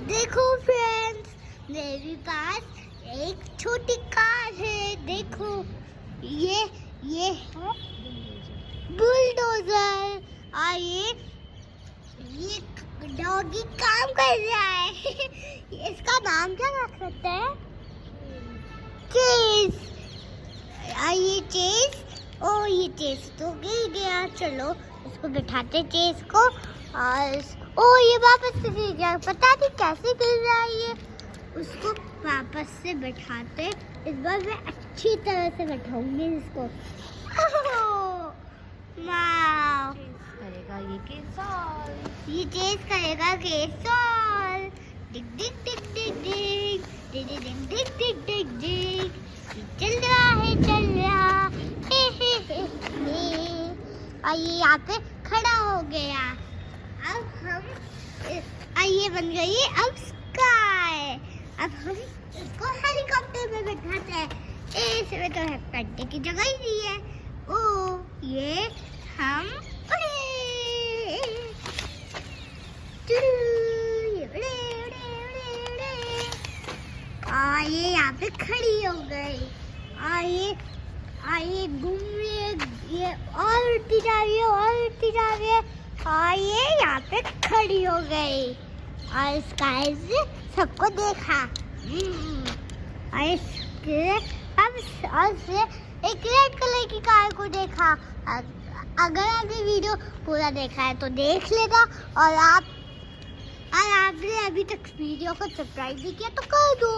देखो फ्रेंड्स, मेरे पास एक छोटी कार है। देखो ये है बुलडोजर और ये डॉगी काम कर रहा है। इसका नाम क्या रख सकते हैं? चेस। ये चेस, ये चेस तो गिर गया। चलो इसको बिठाते चेस को। और ये वापस से गिर गया, पता नहीं कैसे गिर रहा है ये। उसको वापस से बिठाते। इस बार मैं अच्छी तरह से बैठाऊंगी इसको। करेगा ये केसर। ये चेस करेगा केसर। डिग डिग डिग डिग डिग डिग डिग डिग डिग डिग डिग। चल रहा है, चल रहा। और ये यहाँ पे खड़ा हो गया। अब हम ये बन गई अब स्काई। अब हम इसको हेलीकॉप्टर में बैठाते हैं। इसमें तो हेलीकॉप्टर की जगह ही नहीं है। ओ ये हम ये यहाँ पे खड़ी हो गई। ये घूम रही है, ये और उड़ती जा रही है, और उड़ती जा रही है। और ये यहाँ पे खड़ी हो गई और स्काई से सबको देखा। और एक रेड कलर की कार को देखा। अगर आपने वीडियो पूरा देखा है तो देख लेगा। और आपने अभी तक वीडियो को सब्सक्राइब नहीं किया तो कर दो।